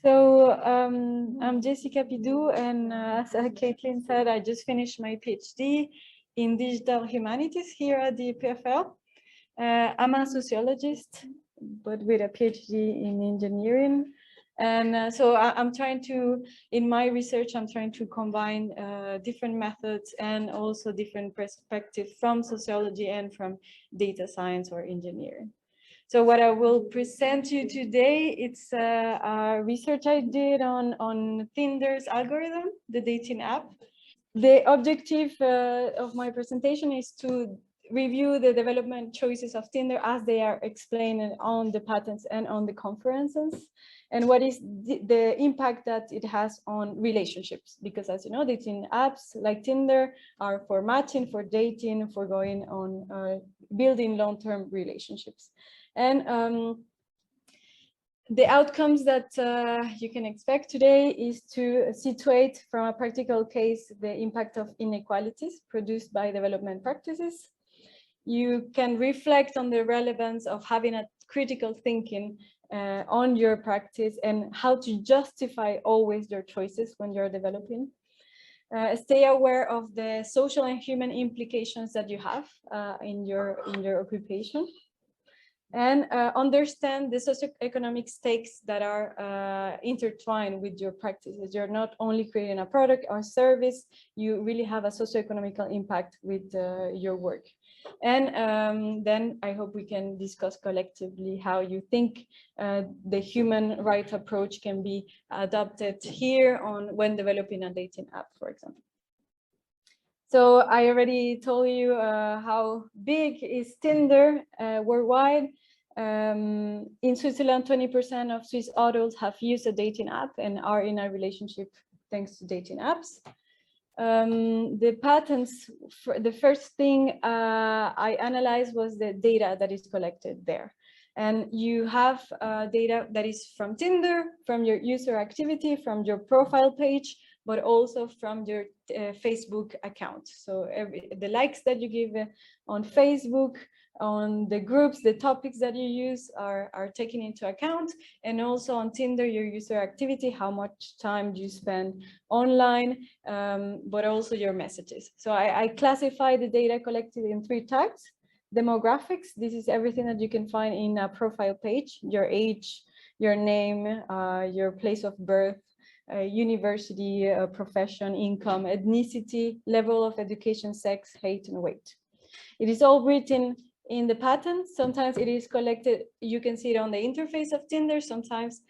I'm Jessica Pidoux, and as Caitlin said, I just finished my PhD in digital humanities here at the PFL. I'm a sociologist, but with a PhD in engineering. And I'm trying to, in my research, I'm trying to combine different methods and also different perspectives from sociology and from data science or engineering. So what I will present you today, it's a research I did on Tinder's algorithm, the dating app. The objective of my presentation is to review the development choices of Tinder as they are explained on the patents and on the conferences, and what is the impact that it has on relationships. Because as you know, dating apps like Tinder are for matching, for dating, for going on building long-term relationships. And the outcomes that you can expect today is to situate from a practical case the impact of inequalities produced by development practices. You can reflect on the relevance of having a critical thinking on your practice and how to justify always your choices when you're developing. Stay aware of the social and human implications that you have in your occupation. And understand the socioeconomic stakes that are intertwined with your practices. You're not only creating a product or service, you really have a socioeconomical impact with your work. And then I hope we can discuss collectively how you think the human rights approach can be adopted here on when developing a dating app, for example. So I already told you how big is Tinder worldwide. In Switzerland, 20% of Swiss adults have used a dating app and are in a relationship thanks to dating apps. The patents, the first thing I analyzed was the data that is collected there. And you have data that is from Tinder, from your user activity, from your profile page, but also from your Facebook account. So the likes that you give on Facebook, on the groups, the topics that you use are taken into account. And also on Tinder, your user activity, how much time you spend online, but also your messages. So I classify the data collected in 3 types. Demographics, this is everything that you can find in a profile page: your age, your name, your place of birth, university, profession, income, ethnicity, level of education, sex, height, and weight. It is all written in the patent. Sometimes it is collected, you can see it on the interface of Tinder. Sometimes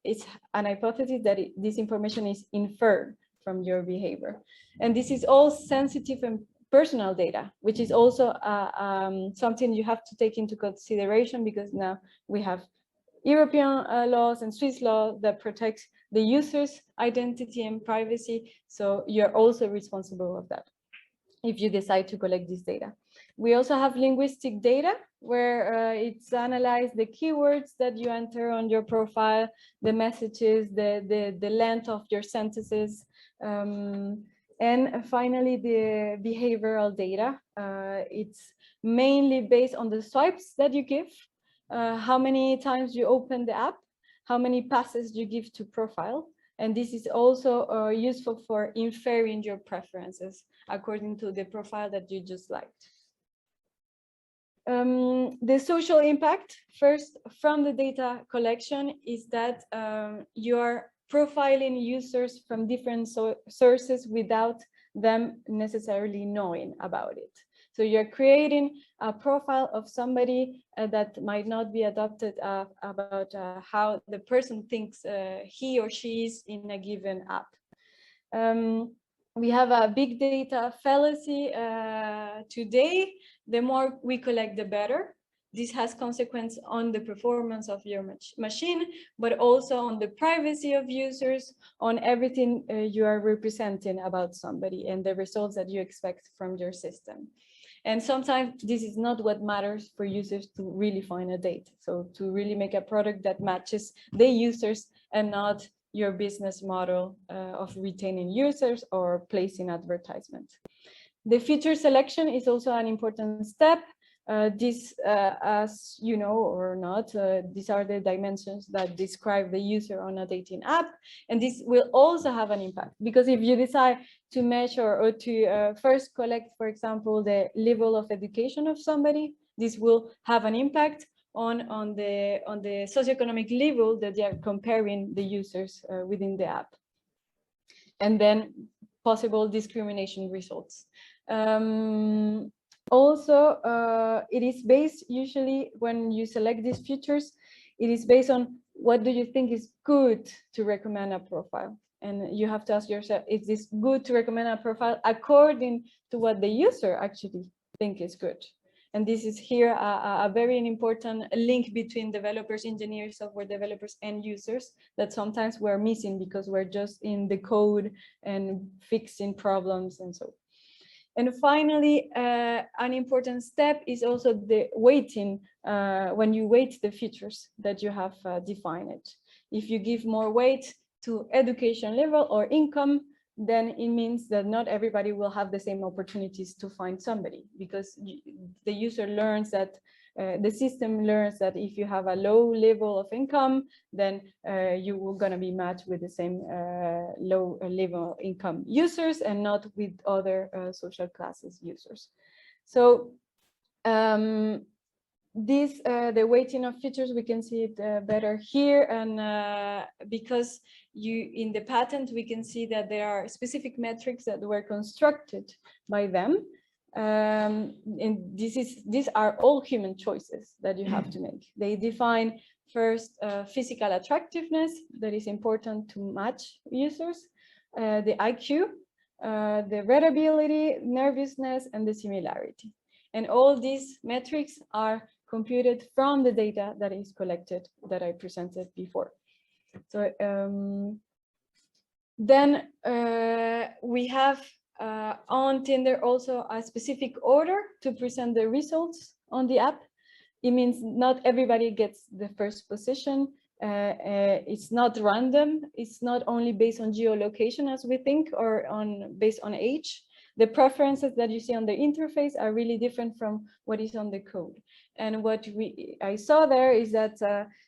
it's an hypothesis that this information is inferred from your behavior. And this is all sensitive and personal data, which is also something you have to take into consideration, because now we have European laws and Swiss law that protect the user's identity and privacy. So you're also responsible of that if you decide to collect this data. We also have linguistic data, where it's analyzed the keywords that you enter on your profile, the messages, the length of your sentences, and finally the behavioral data. It's mainly based on the swipes that you give, how many times you open the app, how many passes you give to profile. And this is also useful for inferring your preferences according to the profile that you just liked. The social impact, first, from the data collection, is that you are profiling users from different sources without them necessarily knowing about it. So you're creating a profile of somebody that might not be adopted about how the person thinks he or she is in a given app. We have a big data fallacy today. The more we collect, the better. This has consequence on the performance of your machine, but also on the privacy of users, on everything you are representing about somebody and the results that you expect from your system. And sometimes this is not what matters for users to really find a date. So to really make a product that matches the users and not your business model of retaining users or placing advertisements. The feature selection is also an important step. This, as you know or not, these are the dimensions that describe the user on a dating app. And this will also have an impact, because if you decide to measure or to first collect, for example, the level of education of somebody, this will have an impact on the socioeconomic level that they are comparing the users within the app. And then possible discrimination results. Also, it is based, usually when you select these features, it is based on what do you think is good to recommend a profile. And you have to ask yourself, is this good to recommend a profile according to what the user actually think is good? And this is here a very important link between developers, engineers, software developers, and users that sometimes we're missing because we're just in the code and fixing problems and so. And finally, an important step is also the weighting, when you weight the features that you have defined. If you give more weight to education level or income, then it means that not everybody will have the same opportunities to find somebody, because the user learns that the system learns that if you have a low level of income, then you will gonna be matched with the same low level income users and not with other social classes users. So this the weighting of features, we can see it better here, and because in the patent we can see that there are specific metrics that were constructed by them, and these are all human choices that you have to make. They define first physical attractiveness that is important to match users, the IQ, the readability, nervousness, and the similarity. And all these metrics are computed from the data that is collected that I presented before. So then we have on Tinder also a specific order to present the results on the app. It means not everybody gets the first position. It's not random. It's not only based on geolocation as we think, or based on age. The preferences that you see on the interface are really different from what is on the code. And what I saw there is that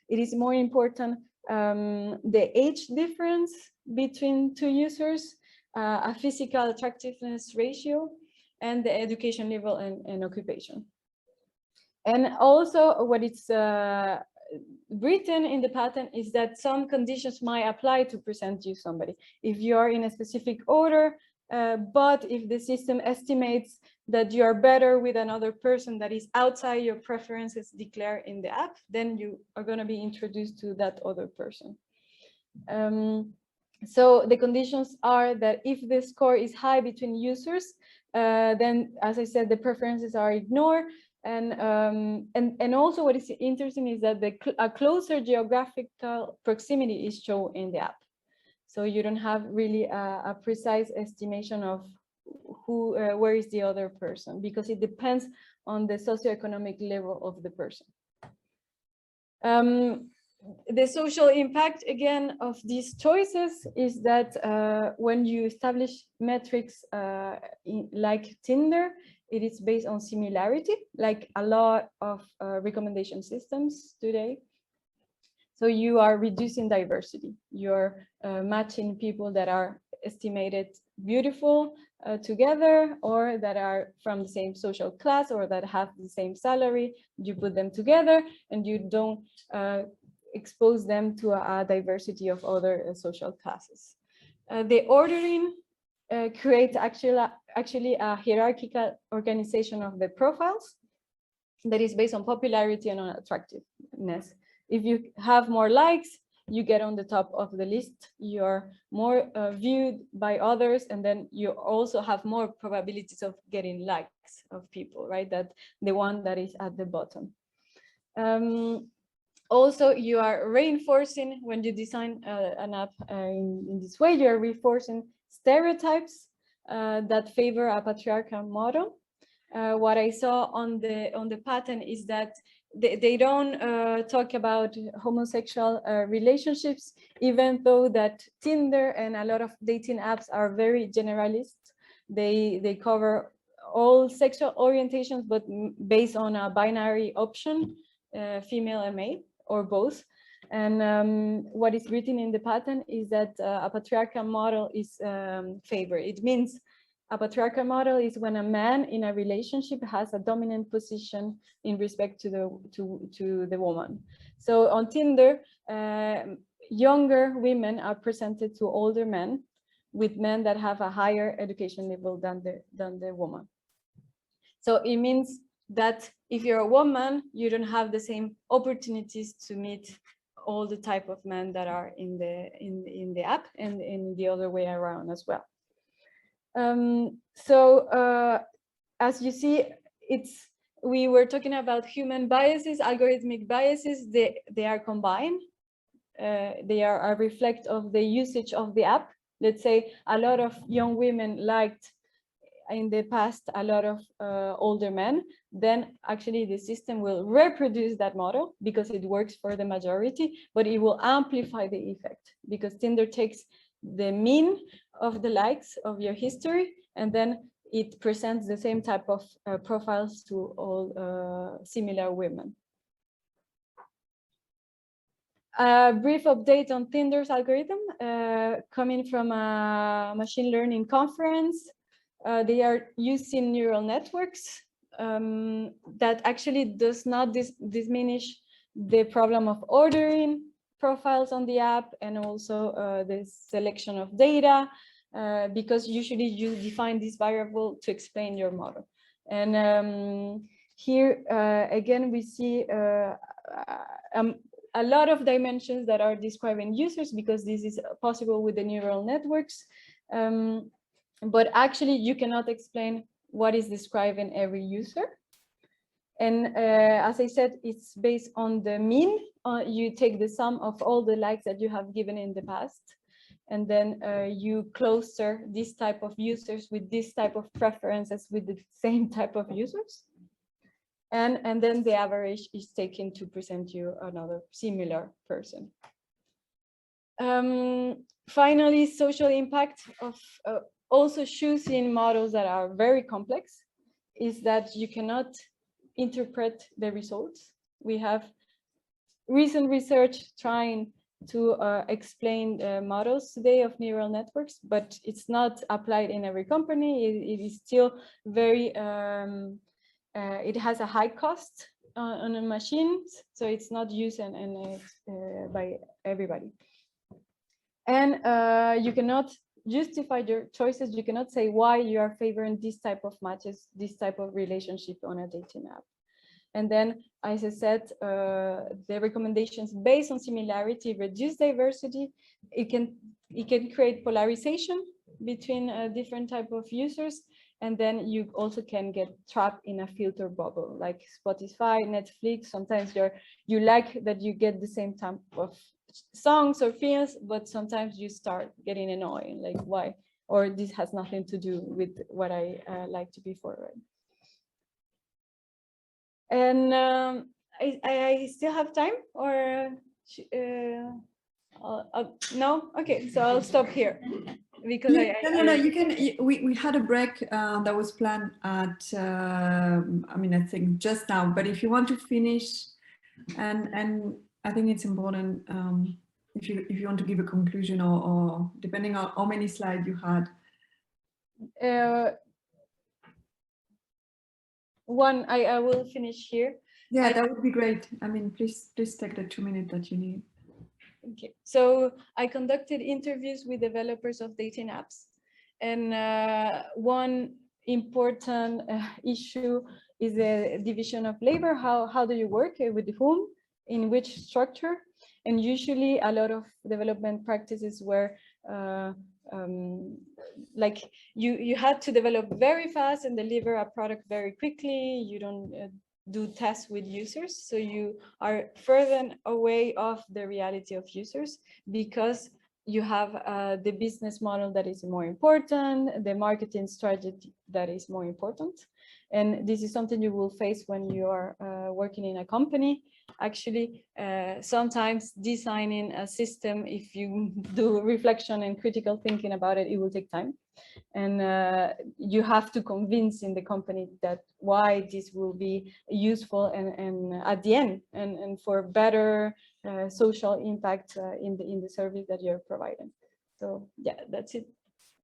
it is more important the age difference between two users, a physical attractiveness ratio, and the education level and occupation. And also what it's written in the patent is that some conditions might apply to present you somebody. If you are in a specific order, but if the system estimates that you are better with another person that is outside your preferences declared in the app, then you are going to be introduced to that other person. So the conditions are that if the score is high between users, then, as I said, the preferences are ignored. And also what is interesting is that a closer geographical proximity is shown in the app. So you don't have really a precise estimation of where is the other person, because it depends on the socioeconomic level of the person. The social impact, again, of these choices is that when you establish metrics like Tinder, it is based on similarity, like a lot of recommendation systems today. So you are reducing diversity. You're matching people that are estimated beautiful together, or that are from the same social class, or that have the same salary. You put them together and you don't expose them to a diversity of other social classes. The ordering creates actually a hierarchical organization of the profiles that is based on popularity and on attractiveness. If you have more likes, you get on the top of the list. You're more viewed by others, and then you also have more probabilities of getting likes of people, right? That the one that is at the bottom. Also, you are reinforcing, when you design an app in this way, you are reinforcing stereotypes that favor a patriarchal model. What I saw on the patent is that they don't talk about homosexual relationships, even though that Tinder and a lot of dating apps are very generalist. They cover all sexual orientations, but based on a binary option, female and male, or both. And what is written in the patent is that a patriarchal model is favored. It means a patriarchal model is when a man in a relationship has a dominant position in respect to the woman. So on Tinder, younger women are presented to older men, with men that have a higher education level than the woman. So it means that if you're a woman, you don't have the same opportunities to meet all the type of men that are in the app, and in the other way around as well. As you see, we were talking about human biases, algorithmic biases. They are combined. They are a reflect of the usage of the app. Let's say a lot of young women liked in the past a lot of older men, then actually the system will reproduce that model because it works for the majority, but it will amplify the effect because Tinder takes the mean of the likes of your history, and then it presents the same type of profiles to all similar women. A brief update on Tinder's algorithm coming from a machine learning conference. They are using neural networks that actually does not diminish the problem of ordering profiles on the app, and also the selection of data, because usually you define this variable to explain your model. And here again we see a lot of dimensions that are describing users, because this is possible with the neural networks. But actually you cannot explain what is describing every user. And as I said, it's based on the mean. You take the sum of all the likes that you have given in the past, and then you cluster this type of users with this type of preferences with the same type of users. And then the average is taken to present you another similar person. Finally, social impact of also choosing models that are very complex is that you cannot interpret the results. We have recent research trying to explain models today of neural networks, but it's not applied in every company. It is still very it has a high cost on the machines, so it's not used by everybody. And you cannot justify your choices. You cannot say why you are favoring this type of matches, this type of relationship on a dating app. And then, as I said, the recommendations based on similarity reduce diversity. It can create polarization between different type of users. And then you also can get trapped in a filter bubble, like Spotify, Netflix. Sometimes you like that you get the same type of songs or films, but sometimes you start getting annoyed, like why? Or this has nothing to do with what I like to be forward. And I still have time, or no? Okay, so I'll stop here. Because no, you can. We had a break that was planned at I mean, I think just now, but if you want to finish, and I think it's important if you want to give a conclusion, or depending on how many slides you had. One, I will finish here. Yeah, that would be great. I mean, please take the 2 minutes that you need. Okay, so I conducted interviews with developers of dating apps, and one important issue is the division of labor. How do you work, with whom, in which structure? And usually a lot of development practices were like you had to develop very fast and deliver a product very quickly. You don't do tests with users, so you are further away of the reality of users, because you have the business model that is more important, the marketing strategy that is more important. And this is something you will face when you are working in a company. actually sometimes designing a system, if you do reflection and critical thinking about it, it will take time. And you have to convince in the company that why this will be useful and at the end and for better social impact in the service that you're providing. So yeah, that's it.